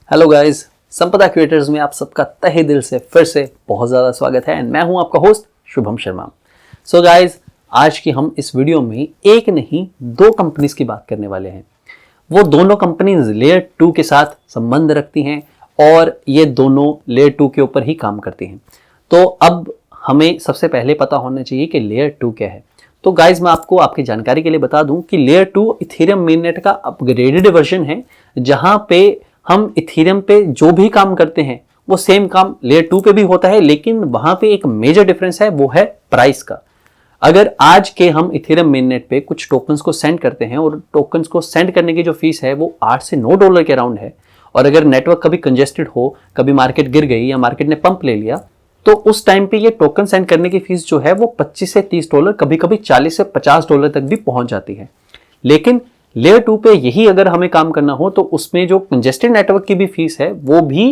Hello guys, संपदा creators में आप सबका तहे दिल से फिर से बहुत ज़्यादा स्वागत है एंड मैं हूं आपका host Shubham Sharma. So guys, आज की हम इस वीडियो में एक नहीं दो कंपनीज की बात करने वाले हैं। वो दोनों कंपनीज लेयर 2 के साथ संबंध रखती हैं और ये दोनों लेयर 2 के ऊपर ही काम करती हैं। तो अब हमें सबसे पहले पता होना चाहिए कि लेयर 2 क्या है। तो गाइज मैं आपको आपकी जानकारी के लिए बता दूं कि लेयर 2 इथेरियम मेननेट का अपग्रेडेड वर्जन है, जहां पे हम इथेरियम पे जो भी काम करते हैं वो सेम काम लेयर 2 पे भी होता है, लेकिन वहां पे एक मेजर डिफरेंस है, वो है प्राइस का। अगर आज के हम इथेरियम मेननेट पे कुछ टोकन्स को सेंड करते हैं और टोकन्स को सेंड करने की जो फीस है वो 8 से 9 डॉलर के अराउंड है, और अगर नेटवर्क कभी कंजेस्टेड हो, कभी मार्केट गिर गई या मार्केट ने पंप ले लिया, तो उस टाइम पे ये टोकन सेंड करने की फीस जो है वो 25 से 30 डॉलर, कभी कभी 40 से 50 डॉलर तक भी पहुंच जाती है। लेकिन लेयर 2 पे यही अगर हमें काम करना हो तो उसमें जो कंजेस्टेड नेटवर्क की भी फीस है वो भी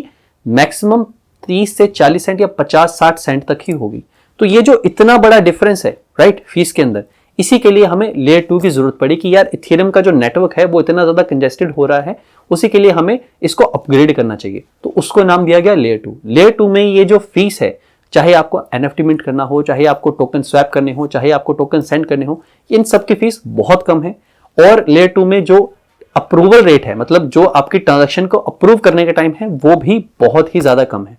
मैक्सिमम 30 से 40 सेंट या 50-60 सेंट तक ही होगी। तो ये जो इतना बड़ा डिफरेंस है राइट फीस के अंदर, इसी के लिए हमें लेयर 2 की जरूरत पड़ी कि यार इथेरियम का जो नेटवर्क है वो इतना ज्यादा कंजेस्टेड हो रहा है, उसी के लिए हमें इसको अपग्रेड करना चाहिए। तो उसको नाम दिया गया लेयर 2। लेयर 2 में ये जो फीस है, चाहे आपको एनएफटी मिंट करना हो, चाहे आपको टोकन स्वैप करने हो, चाहे आपको टोकन सेंड करने हो, इन सब की फीस बहुत कम है। और लेयर 2 में जो अप्रूवल रेट है, मतलब जो आपकी ट्रांजैक्शन को अप्रूव करने का टाइम है, वो भी बहुत ही ज्यादा कम है।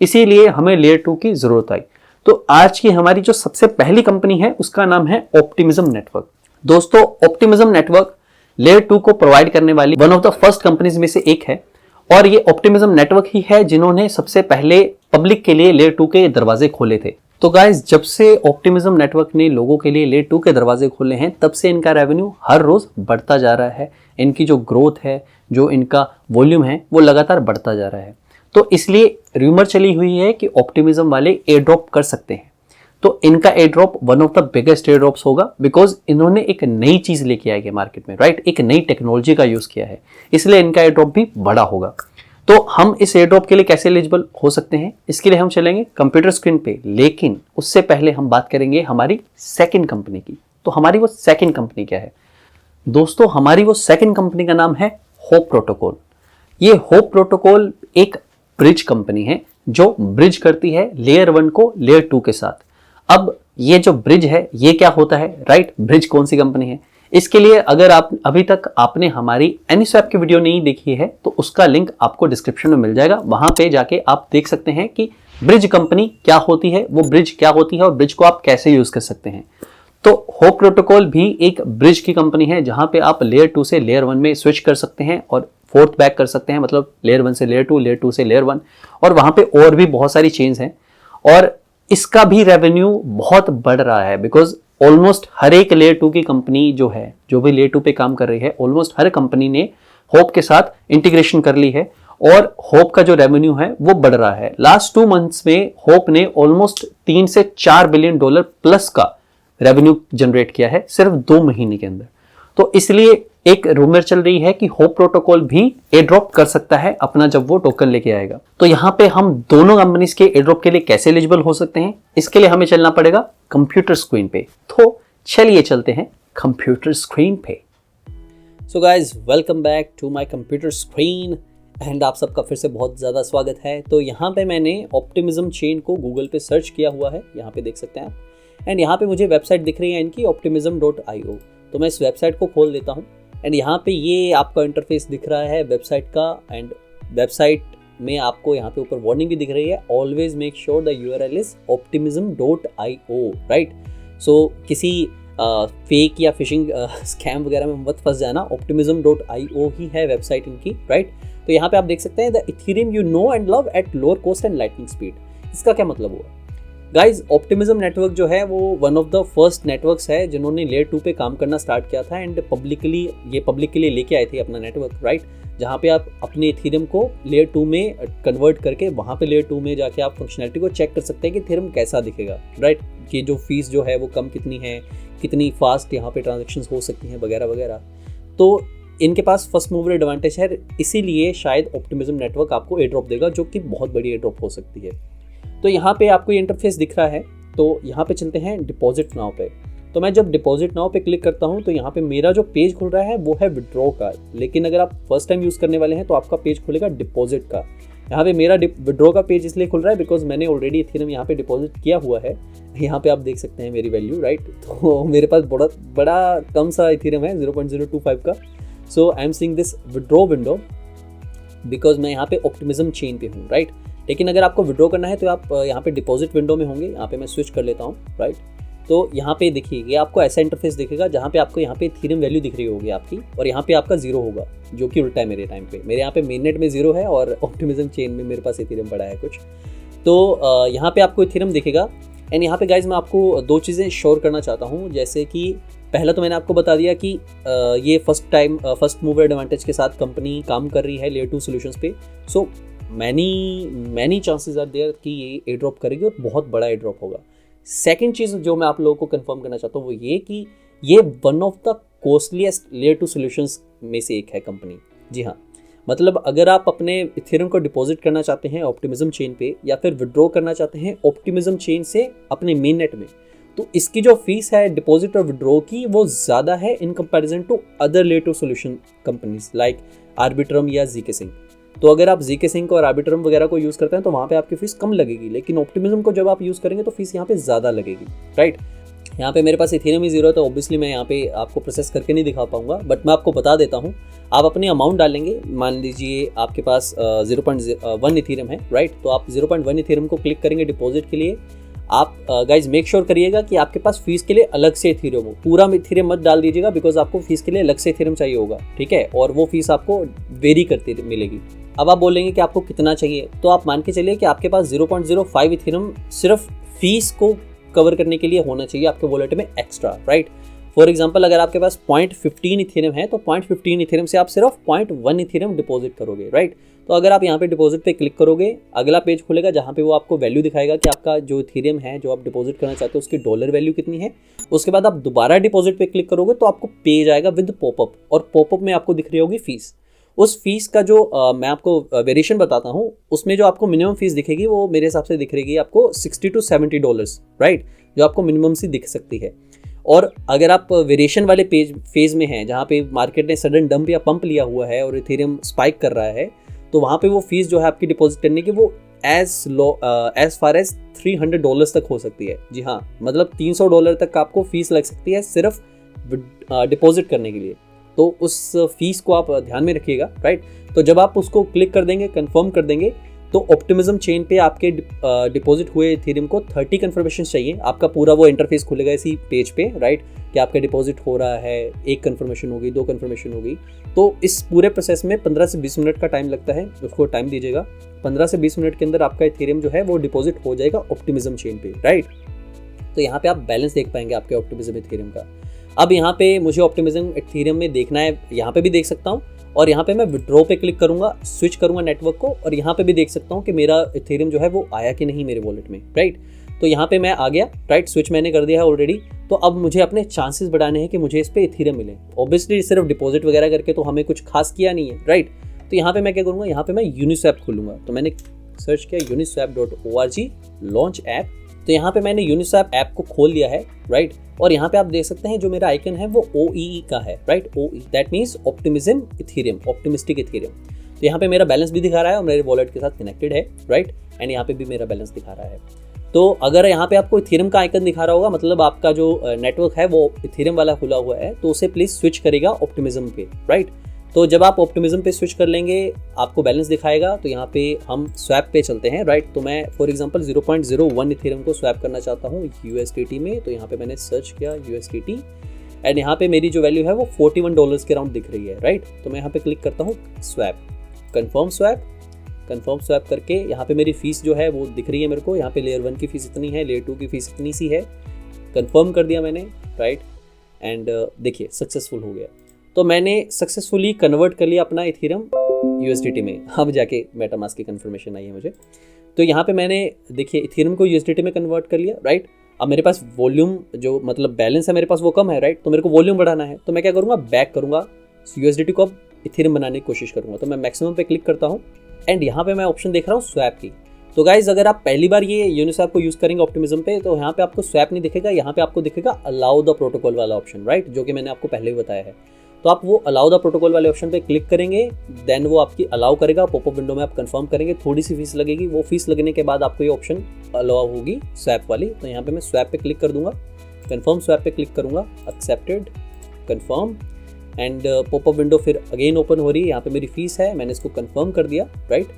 इसीलिए हमें लेयर 2 की जरूरत आई। तो आज की हमारी जो सबसे पहली कंपनी है उसका नाम है ऑप्टिमिज्म नेटवर्क। दोस्तों, ऑप्टिमिज्म नेटवर्क लेयर 2 को प्रोवाइड करने वाली one of the first companies में से एक है, और ये ऑप्टिमिज्म नेटवर्क ही है जिन्होंने सबसे पहले पब्लिक के लिए लेयर 2 के दरवाजे खोले थे। तो गाइज, जब से ऑप्टिमिज्म नेटवर्क ने लोगों के लिए लेयर 2 के दरवाजे खोले हैं, तब से इनका रेवेन्यू हर रोज बढ़ता जा रहा है। इनकी जो ग्रोथ है, जो इनका वॉल्यूम है, वो लगातार बढ़ता जा रहा है। तो इसलिए रूमर चली हुई है कि ऑप्टिमिज्म वाले एयर ड्रॉप कर सकते हैं। तो इनका air drop one of the biggest air drops होगा, बिकॉज इन्होंने एक नई चीज लेके आई है मार्केट में, राइट। एक नई टेक्नोलॉजी का यूज किया है, इसलिए इनका एयर ड्रॉप भी बड़ा होगा। तो हम इस एयर ड्रॉप के लिए कैसे एलिजिबल हो सकते हैं, इसके लिए हम चलेंगे कंप्यूटर स्क्रीन पे। लेकिन उससे पहले हम बात करेंगे हमारी सेकंड कंपनी की। तो हमारी वो सेकंड कंपनी क्या है दोस्तों? हमारी वो सेकंड कंपनी का नाम है होप प्रोटोकॉल। ये होप प्रोटोकॉल एक ब्रिज कंपनी है जो ब्रिज करती है लेयर 1 को लेयर 2 के साथ। अब ये जो ब्रिज है ये क्या होता है, राइट? ब्रिज कौन सी कंपनी है? इसके लिए अगर आप अभी तक आपने हमारी एनीस्वैप की वीडियो नहीं देखी है तो उसका लिंक आपको डिस्क्रिप्शन में मिल जाएगा। वहां पे जाके आप देख सकते हैं कि ब्रिज कंपनी क्या होती है, वो ब्रिज क्या होती है और ब्रिज को आप कैसे यूज कर सकते हैं। तो होप प्रोटोकॉल भी एक ब्रिज की कंपनी है, जहां पे आप लेयर 2 से लेयर 1 में स्विच कर सकते हैं और फोर्थ बैक कर सकते हैं, मतलब लेयर 1 से लेयर 2, लेयर 2 से लेयर 1। और वहां पे और भी बहुत सारी चेन्स हैं, और इसका भी रेवेन्यू बहुत बढ़ रहा है, बिकॉज ऑलमोस्ट हर एक लेयर 2 की कंपनी जो है, जो भी लेयर 2 पे काम कर रही है, ऑलमोस्ट हर कंपनी ने होप के साथ इंटीग्रेशन कर ली है, और होप का जो रेवेन्यू है वो बढ़ रहा है। लास्ट 2 मंथ्स में होप ने ऑलमोस्ट 3 से 4 बिलियन डॉलर प्लस का रेवेन्यू जनरेट किया है सिर्फ 2 महीने के अंदर। तो इसलिए एक रूमर चल रही है कि होप प्रोटोकॉल भी एयर ड्रॉप कर सकता है अपना, जब वो टोकन लेके आएगा। तो यहाँ पे हम दोनों कंपनीज के एयर ड्रॉप के लिए कैसे एलिजिबल हो सकते हैं, इसके लिए हमें चलना पड़ेगा कंप्यूटर स्क्रीन पे। तो चलिए चलते हैं कंप्यूटर स्क्रीन पे। So guys, welcome back to my computer screen and आप सबका फिर से बहुत ज़्यादा स्वागत है। तो यहाँ पे मैंने ऑप्टिमिज्म चेन को गूगल पे सर्च किया हुआ है, यहाँ पे देख सकते हैं आप, एंड यहाँ पे मुझे वेबसाइट दिख रही है इनकी optimism.io। तो मैं इस वेबसाइट को खोल देता हूँ एंड यहाँ पे ये आपका इंटरफेस दिख रहा है वेबसाइट का। एंड वेबसाइट में आपको यहाँ पे ऊपर वार्निंग भी दिख रही है, always make sure the URL is optimism.io, right. So किसी फेक या फिशिंग स्कैम वगैरह में मत फंस जाना। optimism.io ही है वेबसाइट इनकी, राइट। तो यहाँ पे आप देख सकते हैं the Ethereum you know and love at lower cost and lightning speed. इसका क्या मतलब हुआ गाइज? ऑप्टिमिज्म नेटवर्क जो है वो one of the first networks है जिन्होंने लेयर 2 पे काम करना स्टार्ट किया था, एंड पब्लिक के लिए लेके आए थे अपना नेटवर्क, राइट। जहाँ पे आप अपने इथेरियम को लेयर 2 में कन्वर्ट करके वहाँ पे लेयर 2 में जाके आप फंक्शनैलिटी को चेक कर सकते हैं कि इथेरियम कैसा दिखेगा, राइट। कि जो फीस जो है वो कम कितनी है, कितनी फास्ट यहाँ पे ट्रांजेक्शन हो सकती हैं वगैरह वगैरह। तो इनके पास फर्स्ट मूवर एडवांटेज है, इसीलिए शायद ऑप्टिमिज्म नेटवर्क आपको एयर ड्रॉप देगा, जो कि बहुत बड़ी एयर ड्रॉप हो सकती है। तो यहाँ पे आपको ये इंटरफेस दिख रहा है। तो यहाँ पे चलते हैं डिपॉजिट नाउ पे। तो मैं जब डिपॉजिट नाउ पे क्लिक करता हूँ तो यहाँ पे मेरा जो पेज खुल रहा है वो है विड्रॉ का, लेकिन अगर आप फर्स्ट टाइम यूज़ करने वाले हैं तो आपका पेज खुलेगा डिपॉजिट का। यहाँ पे मेरा विड्रॉ का पेज इसलिए खुल रहा है बिकॉज मैंने ऑलरेडी इथेरियम यहाँ पे डिपॉजिट किया हुआ है। यहाँ पे आप देख सकते हैं मेरी वैल्यू, राइट। तो मेरे पास बड़ा कम सा इथेरियम है 0.025 का। So I am seeing this withdraw window because मैं यहाँ पे ऑप्टिमिज्म चेन पे हूँ, राइट। लेकिन अगर आपको विड्रॉ करना है तो आप यहाँ पे डिपॉजिट विंडो में होंगे। यहाँ पे मैं स्विच कर लेता हूँ, राइट। तो यहाँ पे देखिए ये आपको ऐसा इंटरफेस दिखेगा जहाँ पे आपको यहाँ पे इथेरियम वैल्यू दिख रही होगी आपकी, और यहाँ पे आपका 0 होगा, जो कि उल्टा है मेरे टाइम पे। मेरे यहाँ पे मेननेट में 0 है और ऑप्टिमिज्म चेन में मेरे पास इथेरियम पड़ा है कुछ। तो यहाँ पे आपको इथेरियम दिखेगा। एंड यहाँ पे गाइज मैं आपको 2 चीज़ें श्योर करना चाहता हूँ। जैसे कि पहला तो मैंने आपको बता दिया कि ये फर्स्ट मूवर एडवांटेज के साथ कंपनी काम कर रही है लेयर 2 सॉल्यूशंस पे। So many chances are there कि ये एयर ड्रॉप करेगी और बहुत बड़ा एयर ड्रॉप होगा। सेकंड चीज़ जो मैं आप लोगों को कंफर्म करना चाहता हूँ वो ये कि ये one of the costliest layer 2 solutions में से एक है कंपनी। जी हाँ, मतलब अगर आप अपने इथेरियम को डिपॉजिट करना चाहते हैं ऑप्टिमिज्म चेन पे या फिर विड्रॉ करना चाहते हैं ऑप्टिमिज्म चेन से अपने मेन नेट में, तो इसकी जो फीस है डिपॉजिट और विड्रॉ की वो ज़्यादा है in comparison to other layer 2 solution companies like Arbitrum या जीके सिंक। तो अगर आप जीके सिंक और आर्बिट्रम वगैरह को यूज़ करते हैं तो वहाँ पे आपकी फीस कम लगेगी, लेकिन ऑप्टिमिज्म को जब आप यूज़ करेंगे तो फीस यहाँ पे ज़्यादा लगेगी, राइट। यहाँ पे मेरे पास इथेरियम ही 0 है तो ऑब्वियसली मैं यहाँ पे आपको प्रोसेस करके नहीं दिखा पाऊंगा, बट मैं आपको बता देता हूँ। आप अपनी अमाउंट डालेंगे, मान लीजिए आपके पास 0.1 इथेरियम है, राइट। तो आप 0.1 इथेरियम को क्लिक करेंगे डिपॉजिट के लिए। आप गाइज मेक श्योर करिएगा कि आपके पास फीस के लिए अलग से इथेरियम हो। पूरा इथेरियम मत डाल दीजिएगा बिकॉज आपको फीस के लिए अलग से इथेरियम चाहिए होगा, ठीक है। और वो फीस आपको वेरी करती मिलेगी। अब आप बोलेंगे कि आपको कितना चाहिए, तो आप मान के चलिए कि आपके पास 0.05 इथेरियम सिर्फ फीस को कवर करने के लिए होना चाहिए आपके वॉलेट में एक्स्ट्रा, राइट। फॉर एग्जांपल अगर आपके पास 0.15 इथेरियम है तो 0.15 इथेरियम से आप सिर्फ 0.1 इथेरियम डिपॉजिट करोगे, राइट। तो अगर आप यहाँ पे डिपॉजिट पे क्लिक करोगे, अगला पेज खुलेगा जहाँ पे वो आपको वैल्यू दिखाएगा कि आपका जो इथेरियम है जो आप डिपॉजिट करना चाहते हो उसकी डॉलर वैल्यू कितनी है। उसके बाद आप दोबारा डिपॉजिट पे क्लिक करोगे तो आपको पेज आएगा विद पॉपअप, और पॉपअप में आपको दिख रही होगी फीस। उस फीस का जो मैं आपको वेरिएशन बताता हूँ, उसमें जो आपको मिनिमम फीस दिखेगी वो मेरे हिसाब से दिख रही है आपको $60 to $70, राइट, जो आपको मिनिमम सी दिख सकती है। और अगर आप वेरिएशन वाले फेज में हैं जहाँ पे मार्केट ने सडन डंप या पंप लिया हुआ है और इथेरियम स्पाइक कर रहा है, तो वहाँ पे वो फीस जो है आपकी डिपॉजिट करने की वो एज फार एज $300 तक हो सकती है। जी हाँ, मतलब $300 तक आपको फीस लग सकती है सिर्फ डिपॉजिट करने के लिए। तो उस फीस को आप ध्यान में रखिएगा, राइट। तो जब आप उसको क्लिक कर देंगे, कंफर्म कर देंगे, तो ऑप्टिमिज्म चेन पे आपके डिपॉजिट हुए इथेरियम को 30 कन्फर्मेशन चाहिए। आपका पूरा वो इंटरफेस खुलेगा इसी पेज पे, राइट, कि आपका डिपॉजिट हो रहा है, 1 कन्फर्मेशन होगी, 2 कन्फर्मेशन होगी। तो इस पूरे प्रोसेस में 15 से 20 मिनट का टाइम लगता है, उसको टाइम दीजिएगा। 15 से 20 मिनट के अंदर आपका इथेरियम जो है वो डिपॉजिट हो जाएगा ऑप्टिमिज्म चेन पे, राइट। तो यहाँ पे आप बैलेंस देख पाएंगे आपके ऑप्टिमिज्म इथेरियम का। अब यहाँ पे मुझे ऑप्टिमिज्म इथेरियम में देखना है, यहाँ पे भी देख सकता हूँ, और यहाँ पे मैं विड्रॉ पे क्लिक करूँगा, स्विच करूँगा नेटवर्क को, और यहाँ पे भी देख सकता हूँ कि मेरा इथेरियम जो है वो आया कि नहीं मेरे वॉलेट में, राइट। तो यहाँ पे मैं आ गया, राइट, स्विच मैंने कर दिया है ऑलरेडी। तो अब मुझे अपने चांसेस बढ़ाने हैं कि मुझे इस पे इथेरियम मिले। ऑब्वियसली सिर्फ डिपॉजिट वगैरह करके तो हमें कुछ खास किया नहीं है, राइट। तो यहाँ पे मैं क्या करूँगा, यहाँ पे मैं यूनिस्वैप खोलूँगा। तो मैंने सर्च किया uniswap.org लॉन्च ऐप। तो यहाँ पे मैंने यूनिस्वैप ऐप को खोल लिया है, राइट। और यहाँ पे आप देख सकते हैं जो मेरा आइकन है वो OEE का है, right. OE that means optimism Ethereum, optimistic Ethereum. तो यहाँ पे मेरा बैलेंस भी दिखा रहा है और मेरे वॉलेट के साथ कनेक्टेड है, राइट। एंड यहाँ पे भी मेरा बैलेंस दिखा रहा है। तो अगर यहाँ पे आपको इथेरियम का आइकन दिखा रहा होगा, मतलब आपका जो नेटवर्क है वो इथेरियम वाला खुला हुआ है, तो उसे प्लीज स्विच करेगा ऑप्टिमिज्म पे, राइट। तो जब आप ऑप्टिमिज्म पे स्विच कर लेंगे आपको बैलेंस दिखाएगा। तो यहाँ पे हम स्वैप पे चलते हैं, राइट। तो मैं फॉर एग्जांपल 0.01 इथेरियम को स्वैप करना चाहता हूँ USDT में। तो यहाँ पे मैंने सर्च किया USDT, एंड यहाँ पे मेरी जो वैल्यू है वो $41 के अराउंड दिख रही है, राइट। तो मैं यहाँ पे क्लिक करता हूँ स्वैप, कंफर्म स्वैप करके यहाँ पे मेरी फीस जो है वो दिख रही है मेरे को। यहाँ पे लेयर 1 की फीस इतनी है, लेयर 2 की फीस इतनी सी है, कंफर्म कर दिया मैंने, राइट। एंड देखिए सक्सेसफुल हो गया। तो मैंने सक्सेसफुली कन्वर्ट कर लिया अपना इथेरियम USDT में। अब जाके मेटामास्क की कंफर्मेशन आई है मुझे। तो यहाँ पे मैंने देखिए इथेरियम को USDT में कन्वर्ट कर लिया, राइट। अब मेरे पास वॉल्यूम जो मतलब बैलेंस है मेरे पास वो कम है, राइट। तो मेरे को वॉल्यूम बढ़ाना है, तो मैं क्या करूँगा, बैक करूँगा, USDT को अब इथेरियम बनाने की कोशिश करूँगा। तो मैं मैक्सिमम पे क्लिक करता हूँ, एंड यहाँ पे मैं ऑप्शन देख रहा हूँ स्वैप की। तो गाइज अगर आप पहली बार ये यूनिस्वैप को यूज़ करेंगे ऑप्टिमिज्म पे, तो यहाँ पे आपको स्वैप नहीं दिखेगा, यहाँ पे आपको दिखेगा अलाउ द प्रोटोकॉल वाला ऑप्शन, राइट, जो कि मैंने आपको पहले ही बताया है। तो आप वो अलाउ द प्रोटोकॉल वाले ऑप्शन पे क्लिक करेंगे, देन वो आपकी अलाउ करेगा, पॉपअप विंडो में आप कंफर्म करेंगे, थोड़ी सी फीस लगेगी, वो फीस लगने के बाद आपको ये ऑप्शन अलाउ होगी स्वैप वाली। तो यहाँ पे मैं स्वैप पे क्लिक कर दूंगा, कंफर्म स्वैप पे क्लिक करूंगा, accepted, confirm, and popup window फिर अगेन ओपन हो रही है। यहाँ पे मेरी फीस है, मैंने इसको कंफर्म कर दिया, राइट।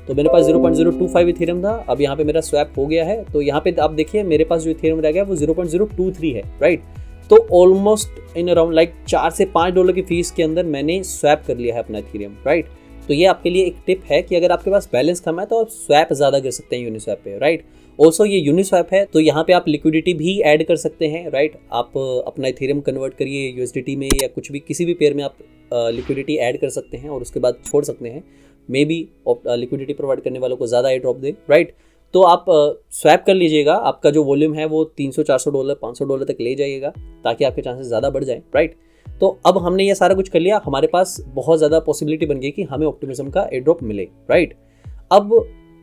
तो मेरे पास 0.025 इथेरियम था, अब यहाँ पे मेरा स्वैप हो गया है। तो यहाँ पे आप देखिए मेरे पास जो इथेरियम रह गया वो 0.023 है, राइट। तो ऑलमोस्ट इन अराउंड लाइक $4 से $5 की फीस के अंदर मैंने स्वैप कर लिया है अपना इथेरियम, राइट। तो ये आपके लिए एक टिप है कि अगर आपके पास बैलेंस कम है तो आप स्वैप ज़्यादा कर सकते हैं यूनिस्वैप पे, राइट। ऑल्सो ये यूनिस्वैप है तो यहाँ पे आप लिक्विडिटी भी ऐड कर सकते हैं, राइट। आप अपना इथेरियम कन्वर्ट करिए यूएसडीटी में या कुछ भी, किसी भी पेयर में आप लिक्विडिटी ऐड कर सकते हैं और उसके बाद छोड़ सकते हैं। मे बी लिक्विडिटी प्रोवाइड करने वालों को ज़्यादा एयर ड्रॉप दे, राइट। तो आप स्वैप कर लीजिएगा, आपका जो वॉल्यूम है वो $300, $400, $500 तक ले जाइएगा ताकि आपके चांसेस ज़्यादा बढ़ जाएं, राइट। तो अब हमने ये सारा कुछ कर लिया, हमारे पास बहुत ज़्यादा पॉसिबिलिटी बन गई कि हमें ऑप्टिमिज्म का एयर ड्रॉप मिले, राइट। अब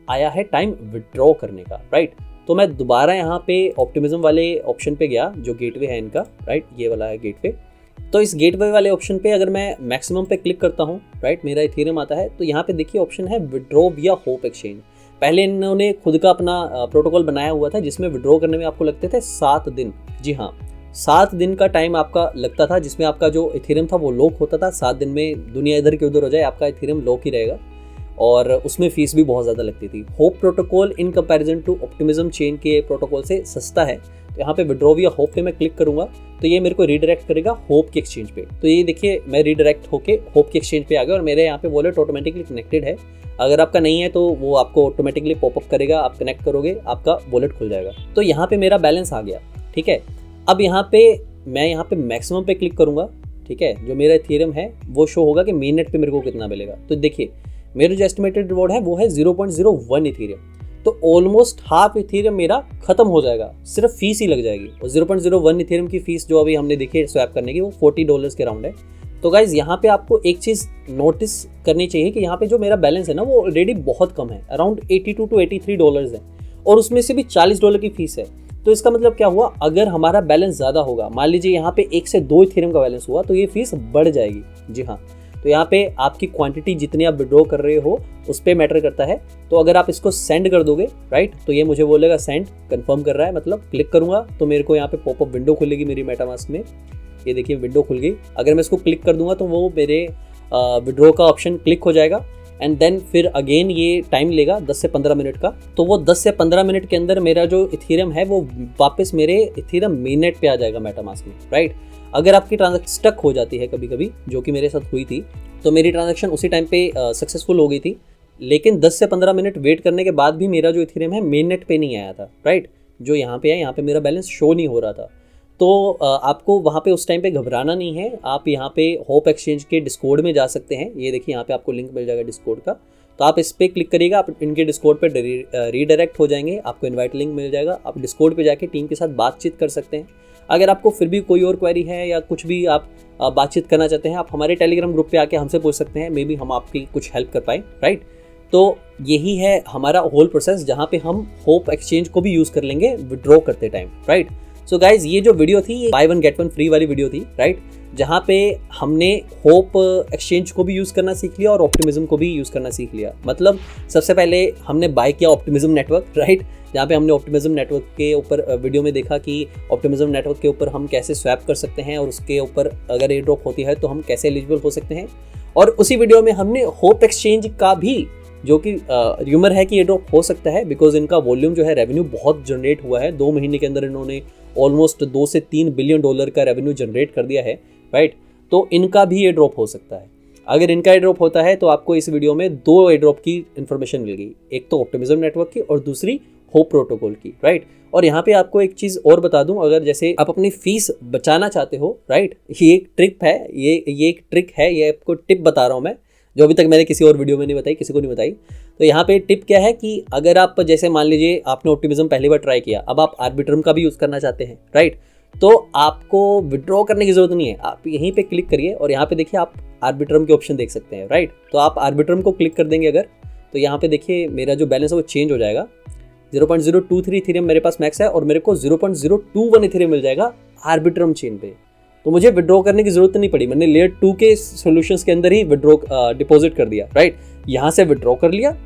आया है टाइम विड्रॉ करने का, राइट। तो मैं दोबारा यहाँ पे ऑप्टिमिज्म वाले ऑप्शन पे गया, जो गेटवे है इनका, राइट, ये वाला है गेटवे। तो इस गेटवे वाले ऑप्शन पे अगर मैं मैक्सिमम पे क्लिक करता हूँ, राइट, मेरा इथेरियम आता है। तो यहाँ पे देखिए ऑप्शन है विड्रॉ विया होप एक्सचेंज। पहले इन्होंने खुद का अपना प्रोटोकॉल बनाया हुआ था जिसमें विड्रॉ करने में आपको लगते थे 7 दिन। जी हाँ, 7 दिन का टाइम आपका लगता था, जिसमें आपका जो इथेरियम था वो लॉक होता था। 7 दिन में दुनिया इधर की उधर हो जाए, आपका इथेरियम लॉक ही रहेगा, और उसमें फीस भी बहुत ज़्यादा लगती थी। Hop protocol in comparison to Optimism chain के प्रोटोकॉल से सस्ता है। तो यहाँ पे विड्रॉ विया होप पे मैं क्लिक करूँगा तो ये मेरे को रीडायरेक्ट करेगा होप के एक्सचेंज पे। तो ये देखिए मैं रीडायरेक्ट होके होप के एक्सचेंज पे आ गया और मेरे यहाँ पे वॉलेट ऑटोमेटिकली कनेक्टेड है। अगर आपका नहीं है तो वो आपको ऑटोमेटिकली पॉपअप करेगा, आप कनेक्ट करोगे, आपका वॉलेट खुल जाएगा। तो यहाँ पे मेरा बैलेंस आ गया, ठीक है। अब यहाँ पे मैं यहाँ पे मैक्सिमम पे क्लिक करूँगा, ठीक है। जो मेरा इथेरियम है वो शो होगा कि मेन नेट पे मेरे को कितना मिलेगा। तो देखिए मेरा जो एस्टिमेटेड रिवॉर्ड है वो है 0.01 इथेरियम। तो ऑलमोस्ट हाफ इथेरियम मेरा खत्म हो जाएगा, सिर्फ फीस ही लग जाएगी। और 0.01 इथेरियम की फीस जो अभी हमने देखी है स्वैप करने की वो $40 के राउंड है। तो गाइज यहाँ पे आपको एक चीज़ नोटिस करनी चाहिए कि यहाँ पे जो मेरा बैलेंस है ना वो ऑलरेडी बहुत कम है, अराउंड $82 to $83 है, और उसमें से भी $40 की फीस है। तो इसका मतलब क्या हुआ, अगर हमारा बैलेंस ज़्यादा होगा, मान लीजिए यहाँ पे 1 से 2 इथेरियम का बैलेंस हुआ तो ये फीस बढ़ जाएगी। जी हाँ, तो यहाँ पे आपकी क्वांटिटी जितनी आप विड्रॉ कर रहे हो उस पर मैटर करता है। तो अगर आप इसको सेंड कर दोगे, राइट, तो ये मुझे बोलेगा सेंड, कंफर्म कर रहा है, मतलब क्लिक करूँगा तो मेरे को यहाँ पे पॉपअप विंडो खुलेगी मेरी मेटामास्क में। ये देखिए विंडो खुल गई। अगर मैं इसको क्लिक कर दूंगा तो वो मेरे विड्रॉ का ऑप्शन क्लिक हो जाएगा, एंड देन फिर अगेन ये टाइम लेगा 10 से 15 मिनट का। तो वो 10 से 15 मिनट के अंदर मेरा जो इथेरियम है वो वापस मेरे इथेरियम मेननेट पे आ जाएगा मेटामास्क में, राइट। अगर आपकी ट्रांजैक्शन स्टक हो जाती है कभी कभी, जो कि मेरे साथ हुई थी, तो मेरी ट्रांजैक्शन उसी टाइम पे सक्सेसफुल हो गई थी, लेकिन 10 से 15 मिनट वेट करने के बाद भी मेरा जो इथेरियम है मेननेट पे नहीं आया था, राइट। जो यहाँ पे है, यहाँ पे मेरा बैलेंस शो नहीं हो रहा था। तो आपको वहाँ पे उस टाइम पे घबराना नहीं है। आप यहाँ पे होप एक्सचेंज के डिस्कॉर्ड में जा सकते हैं। ये देखिए यहाँ पे आपको लिंक मिल जाएगा डिस्कॉर्ड का, तो आप इस पर क्लिक करिएगा, आप इनके डिस्कॉर्ड पे रीडायरेक्ट हो जाएंगे, आपको इनवाइट लिंक मिल जाएगा। आप डिस्कॉर्ड पे जाके टीम के साथ बातचीत कर सकते हैं। अगर आपको फिर भी कोई और क्वेरी है या कुछ भी आप बातचीत करना चाहते हैं, आप हमारे टेलीग्राम ग्रुप पे आके हमसे पूछ सकते हैं, मे बी हम आपकी कुछ हेल्प कर पाए, राइट। तो यही है हमारा होल प्रोसेस, जहाँ पे हम होप एक्सचेंज को भी यूज़ कर लेंगे विड्रॉ करते टाइम, राइट। सो गाइज ये जो वीडियो थी, ये बाय 1 गेट 1 फ्री वाली वीडियो थी, राइट, जहाँ पे हमने होप एक्सचेंज को भी यूज़ करना सीख लिया और ऑप्टिमिज्म को भी यूज़ करना सीख लिया। मतलब सबसे पहले हमने बाय किया ऑप्टिमिज्म नेटवर्क, राइट, जहाँ पे हमने ऑप्टिमिज्म नेटवर्क के ऊपर वीडियो में देखा कि ऑप्टिमिज्म नेटवर्क के ऊपर हम कैसे स्वैप कर सकते हैं और उसके ऊपर अगर एयर ड्रॉप होती है तो हम कैसे एलिजिबल हो सकते हैं। और उसी वीडियो में हमने होप एक्सचेंज का भी, जो कि र्यूमर है कि एयर ड्रॉप हो सकता है, बिकॉज इनका वॉल्यूम जो है रेवेन्यू बहुत जनरेट हुआ है। 2 महीने के अंदर इन्होंने ऑलमोस्ट $2 से $3 बिलियन का रेवेन्यू जनरेट कर दिया है, राइट। तो इनका भी एयर ड्रॉप हो सकता है। अगर इनका एयर ड्रॉप होता है तो आपको इस वीडियो में 2 एयर ड्रॉप की इन्फॉर्मेशन मिल गई, एक तो ऑप्टिमिज्म नेटवर्क की और दूसरी होप प्रोटोकॉल की, राइट। और यहाँ पे आपको एक चीज़ और बता दूं, अगर जैसे आप अपनी फीस बचाना चाहते हो, राइट, ये एक ट्रिक है, ये एक ट्रिक है, ये आपको टिप बता रहा हूँ मैं, जो अभी तक मैंने किसी और वीडियो में नहीं बताई, किसी को नहीं बताई। तो यहाँ पे टिप क्या है कि अगर आप जैसे मान लीजिए आपने ऑप्टिमिज्म पहली बार ट्राई किया, अब आप आर्बिट्रम का भी यूज़ करना चाहते हैं, राइट, तो आपको विड्रॉ करने की जरूरत नहीं है। आप यहीं पे क्लिक करिए और यहाँ पे देखिए आप आर्बिट्रम के ऑप्शन देख सकते हैं, राइट। तो आप आर्बिट्रम को क्लिक कर देंगे अगर, तो यहाँ पे देखिए मेरा जो बैलेंस है वो चेंज हो जाएगा। 0.023 इथेरियम मेरे पास मैक्स है और मेरे को 0.021 इथेरियम मिल जाएगा आर्बिट्रम चेन पे। तो मुझे विड्रॉ करने की जरूरत नहीं पड़ी, मैंने लेयर 2 के सॉल्यूशंस के अंदर ही विड्रॉ डिपॉजिट कर दिया, राइट। यहाँ से विड्रॉ कर लिया,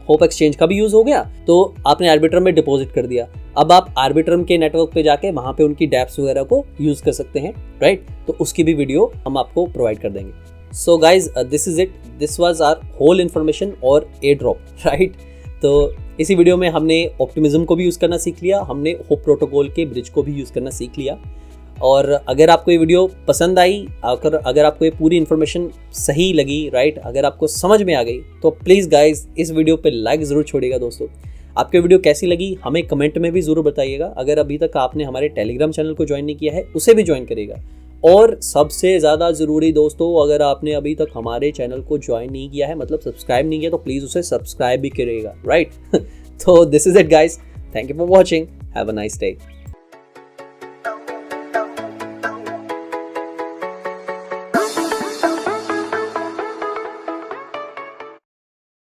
होप एक्सचेंज का भी यूज हो गया, तो आपने आर्बिट्रम में डिपॉजिट कर दिया। अब आप आर्बिट्रम के नेटवर्क पे जाके वहां पे उनकी डैप्स वगैरह को यूज कर सकते हैं, राइट। तो उसकी भी वीडियो हम आपको प्रोवाइड कर देंगे। So guys this is it, this was our whole information और एयर ड्रॉप, राइट। तो इसी वीडियो में हमने ऑप्टिमिज्म को भी यूज करना सीख लिया, हमने होप प्रोटोकॉल के ब्रिज को भी यूज करना सीख लिया। और अगर आपको ये वीडियो पसंद आई, अगर आपको ये पूरी इन्फॉर्मेशन सही लगी, राइट, अगर आपको समझ में आ गई, तो प्लीज़ गाइज इस वीडियो पे लाइक ज़रूर छोड़िएगा दोस्तों। आपको वीडियो कैसी लगी हमें कमेंट में भी ज़रूर बताइएगा। अगर अभी तक आपने हमारे टेलीग्राम चैनल को ज्वाइन नहीं किया है, उसे भी ज्वाइन करिएगा। और सबसे ज़्यादा ज़रूरी दोस्तों, अगर आपने अभी तक हमारे चैनल को ज्वाइन नहीं किया है, मतलब सब्सक्राइब नहीं किया, तो प्लीज़ उसे सब्सक्राइब भी करिएगा, राइट। तो this is it guys, thank you for watching, have a nice day.